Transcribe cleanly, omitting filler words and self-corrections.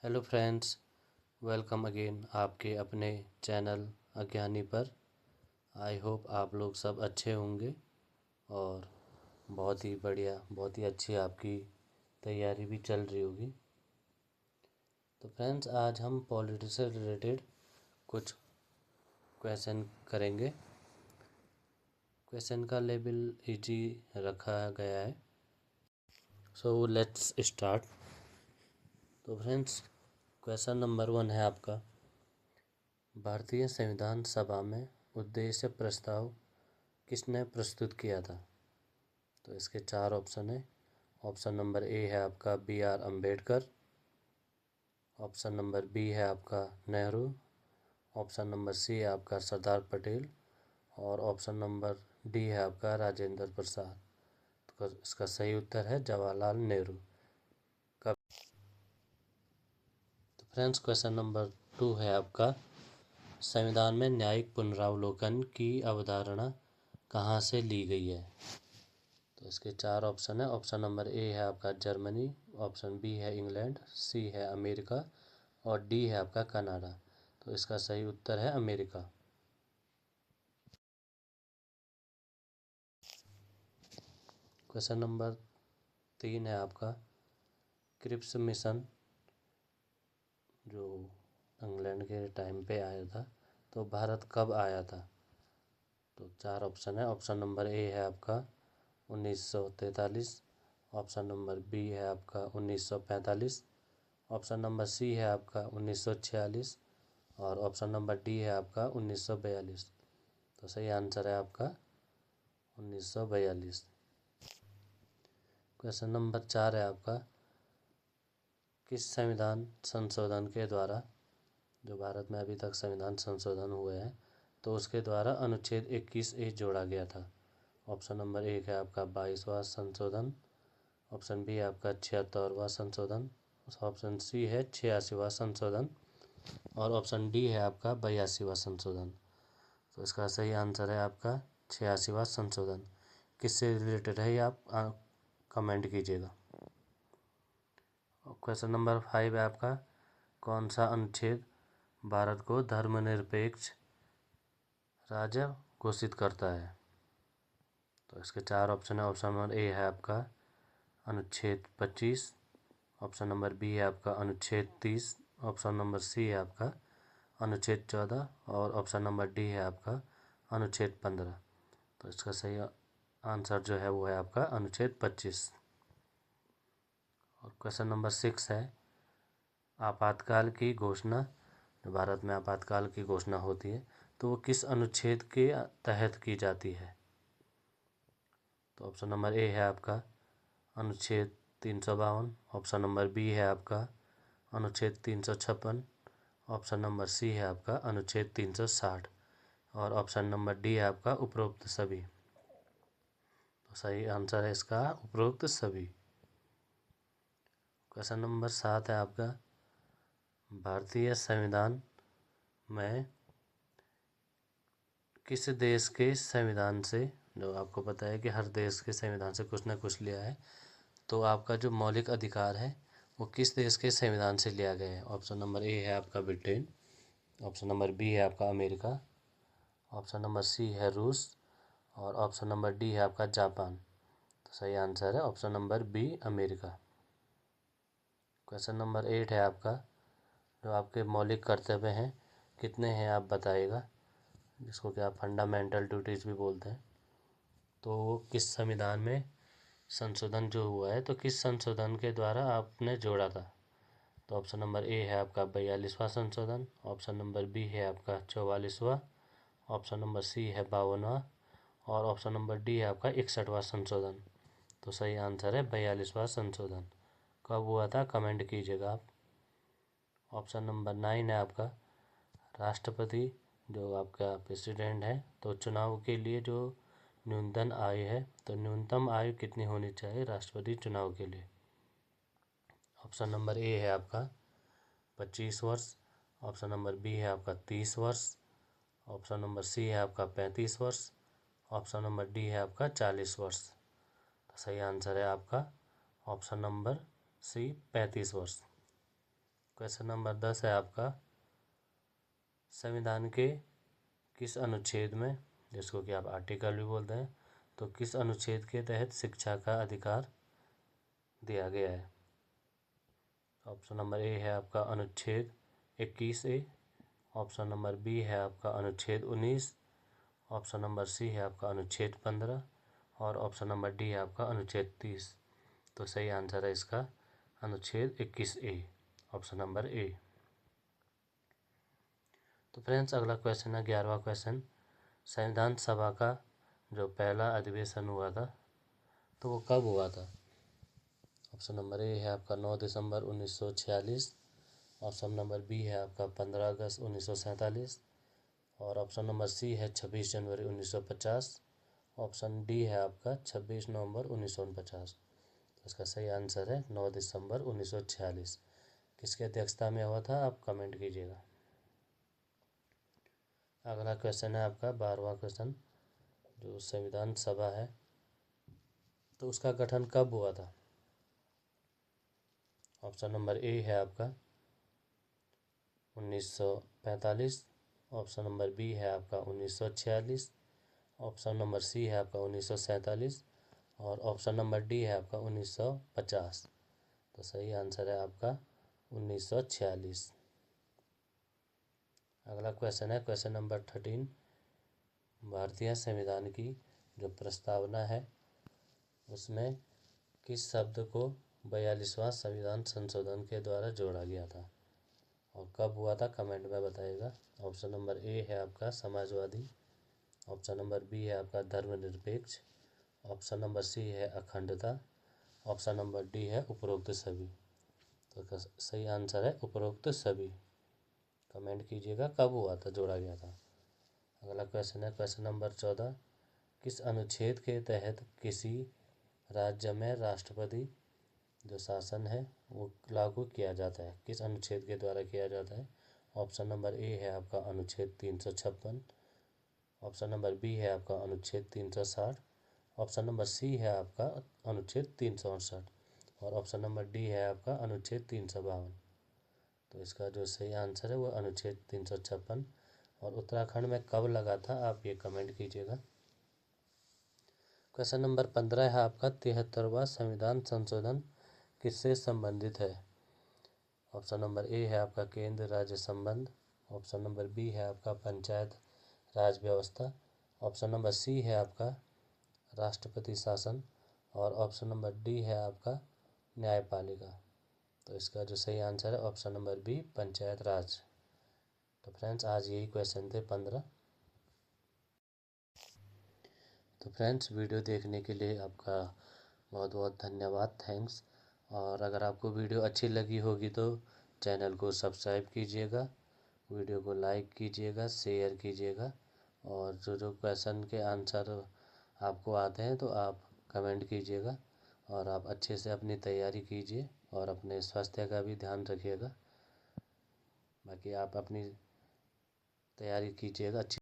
Hello friends, welcome again आपके अपने channel अज्ञानी पर। आई होप आप लोग सब अच्छे होंगे और बहुत ही बढ़िया, बहुत ही अच्छी आपकी तैयारी भी चल रही होगी। तो फ्रेंड्स, आज हम पॉलिटिक्स से रिलेटेड कुछ क्वेश्चन करेंगे। क्वेश्चन का लेवल इजी रखा गया है। So let's start. तो फ्रेंड्स, क्वेश्चन नंबर 1 है आपका, भारतीय संविधान सभा में उद्देश्य प्रस्ताव किसने प्रस्तुत किया था? तो इसके 4 ऑप्शन है। ऑप्शन नंबर ए है आपका B.R. Ambedkar, option number B है आपका नेहरू, ऑप्शन नंबर सी है आपका सरदार पटेल और ऑप्शन नंबर डी है आपका राजेंद्र प्रसाद। तो इसका सही उत्तर है जवाहरलाल नेहरू। कब? तो फ्रेंड्स, क्वेश्चन नंबर 2 है आपका, संविधान में न्यायिक पुनरावलोकन की अवधारणा कहाँ से ली गई है? तो इसके 4 ऑप्शन है। ऑप्शन नंबर ए है आपका जर्मनी, ऑप्शन बी है इंग्लैंड, सी है अमेरिका और डी है आपका कनाडा। तो इसका सही उत्तर है अमेरिका। क्वेश्चन नंबर 3 है आपका, क्रिप्स मिशन जो इंग्लैंड के टाइम पे आया था, तो भारत कब आया था? तो 4 ऑप्शन है। ऑप्शन नंबर ए है आपका 1943, ऑप्शन नंबर बी है आपका 1945, ऑप्शन नंबर सी है आपका 1946 और ऑप्शन नंबर डी है आपका 1942। तो सही आंसर है आपका 1942। क्वेश्चन नंबर 4 है आपका, किस संविधान संशोधन के द्वारा, जो भारत में अभी तक संविधान संशोधन हुए हैं, तो उसके द्वारा अनुच्छेद 21A जोड़ा गया था? ऑप्शन नंबर 1 है आपका 22वां संशोधन, ऑप्शन बी है आपका 76वां संशोधन, ऑप्शन सी है 86वां संशोधन और ऑप्शन डी है आपका 82वां संशोधन। तो इसका सही आंसर है आपका 86वां संशोधन। किससे रिलेटेड है ये आप कमेंट कीजिएगा। क्वेश्चन नंबर 5 है आपका, कौन सा अनुच्छेद भारत को धर्मनिरपेक्ष राज्य घोषित करता है? तो इसके 4 ऑप्शन है। ऑप्शन नंबर ए है आपका अनुच्छेद 25, ऑप्शन नंबर बी है आपका अनुच्छेद 30, ऑप्शन नंबर सी है आपका अनुच्छेद 14 और ऑप्शन नंबर डी है आपका अनुच्छेद 15। तो इसका सही आंसर जो है वो है आपका अनुच्छेद 25। और क्वेश्चन नंबर 6 है, आपातकाल की घोषणा, जो भारत में आपातकाल की घोषणा होती है तो वो किस अनुच्छेद के तहत की जाती है? तो ऑप्शन नंबर ए है आपका अनुच्छेद 352, ऑप्शन नंबर बी है आपका अनुच्छेद 356, ऑप्शन नंबर सी है आपका अनुच्छेद 360 और ऑप्शन नंबर डी है आपका उपरोक्त सभी। तो सही आंसर है इसका उपरोक्त सभी। क्वेश्चन नंबर 7 है आपका, भारतीय संविधान में किस देश के संविधान से, जो आपको पता है कि हर देश के संविधान से कुछ ना कुछ लिया है, तो आपका जो मौलिक अधिकार है वो किस देश के संविधान से लिया गया है? ऑप्शन नंबर ए है आपका ब्रिटेन, ऑप्शन नंबर बी है आपका अमेरिका, ऑप्शन नंबर सी है रूस और ऑप्शन नंबर डी है आपका जापान। तो सही आंसर है option number B America. Question number 8 है आपका, जो आपके मौलिक कर्तव्य हैं कितने हैं आप बताइएगा, जिसको कि आप फंडामेंटल ड्यूटीज़ भी बोलते हैं। तो किस संविधान में संशोधन जो हुआ है, तो किस संशोधन के द्वारा आपने जोड़ा था? तो ऑप्शन नंबर ए है आपका 42वां संशोधन, ऑप्शन नंबर बी है आपका 44वां, ऑप्शन नंबर सी है 52वां और ऑप्शन नंबर डी है आपका 61वां संशोधन। तो सही आंसर है 42वां संशोधन। कब हुआ था कमेंट कीजिएगा आप। ऑप्शन नंबर 9 है आपका, राष्ट्रपति जो आपका प्रेसिडेंट है, तो चुनाव के लिए जो न्यूनतम आयु है, तो न्यूनतम आयु कितनी होनी चाहिए राष्ट्रपति चुनाव के लिए? ऑप्शन नंबर ए है आपका 25 वर्ष, ऑप्शन नंबर बी है आपका 30 वर्ष, ऑप्शन नंबर सी है आपका 35 वर्ष, ऑप्शन नंबर डी है आपका 40 वर्ष। तो सही आंसर है आपका ऑप्शन नंबर सी 35 वर्ष। क्वेश्चन नंबर 10 है आपका, संविधान के किस अनुच्छेद में, जिसको कि आप आर्टिकल भी बोलते हैं, तो किस अनुच्छेद के तहत शिक्षा का अधिकार दिया गया है। ऑप्शन नंबर ए है आपका अनुच्छेद 21A, ऑप्शन नंबर बी है आपका अनुच्छेद 19, ऑप्शन नंबर सी है आपका अनुच्छेद 15 और ऑप्शन नंबर डी है आपका अनुच्छेद 30। तो सही आंसर है इसका अनुच्छेद 21A, ऑप्शन नंबर ए। तो फ्रेंड्स अगला क्वेश्चन है 11वां क्वेश्चन, संविधान सभा का जो पहला अधिवेशन हुआ था तो वो कब हुआ था। ऑप्शन नंबर ए है आपका 9 दिसंबर 1946, ऑप्शन नंबर बी है आपका 15 अगस्त 1947 और ऑप्शन नंबर सी है 26 जनवरी 1950, ऑप्शन डी है आपका 26 नवंबर 1949। तो इसका सही आंसर है 9 दिसंबर 1946। किसकी अध्यक्षता में हुआ था आप कमेंट कीजिएगा। अगला क्वेश्चन है आपका 12वां क्वेश्चन, जो संविधान सभा है तो उसका गठन कब हुआ था। ऑप्शन नंबर ए है आपका 1945, ऑप्शन नंबर बी है आपका 1946, ऑप्शन नंबर सी है आपका 1947 और ऑप्शन नंबर डी है आपका 1950। तो सही आंसर है आपका 1946। अगला क्वेश्चन है क्वेश्चन नंबर 13, भारतीय संविधान की जो प्रस्तावना है उसमें किस शब्द को 42वां संविधान संशोधन के द्वारा जोड़ा गया था और कब हुआ था कमेंट में बताइएगा। ऑप्शन नंबर ए है आपका समाजवादी, ऑप्शन नंबर बी है आपका धर्मनिरपेक्ष, ऑप्शन नंबर सी है अखंडता, ऑप्शन नंबर डी है उपरोक्त सभी। तो सही आंसर है उपरोक्त सभी। कमेंट कीजिएगा कब हुआ था, जोड़ा गया था। अगला क्वेश्चन है क्वेश्चन नंबर 14, किस अनुच्छेद के तहत किसी राज्य में राष्ट्रपति जो शासन है वो लागू किया जाता है, किस अनुच्छेद के द्वारा किया जाता है। ऑप्शन नंबर ए है आपका अनुच्छेद 356, ऑप्शन नंबर बी है आपका अनुच्छेद 360, ऑप्शन नंबर सी है आपका अनुच्छेद 368 और ऑप्शन नंबर डी है आपका अनुच्छेद 352। तो इसका जो सही आंसर है वो अनुच्छेद 356। और उत्तराखंड में कब लगा था आप ये कमेंट कीजिएगा। क्वेश्चन नंबर 15 है आपका 73वां संविधान संशोधन किससे संबंधित है। ऑप्शन नंबर ए है आपका केंद्र राज्य संबंध, ऑप्शन नंबर बी है आपका पंचायत राज व्यवस्था, ऑप्शन नंबर सी है आपका राष्ट्रपति शासन और ऑप्शन नंबर डी है आपका न्यायपालिका। तो इसका जो सही आंसर है ऑप्शन नंबर बी पंचायत राज। तो फ्रेंड्स आज यही क्वेश्चन थे 15। तो फ्रेंड्स वीडियो देखने के लिए आपका बहुत बहुत धन्यवाद, थैंक्स। और अगर आपको वीडियो अच्छी लगी होगी तो चैनल को सब्सक्राइब कीजिएगा, वीडियो को लाइक कीजिएगा, शेयर कीजिएगा और जो जो क्वेश्चन के आंसर आपको आते हैं तो आप कमेंट कीजिएगा और आप अच्छे से अपनी तैयारी कीजिए और अपने स्वास्थ्य का भी ध्यान रखिएगा। बाकी आप अपनी तैयारी कीजिएगा अच्छी।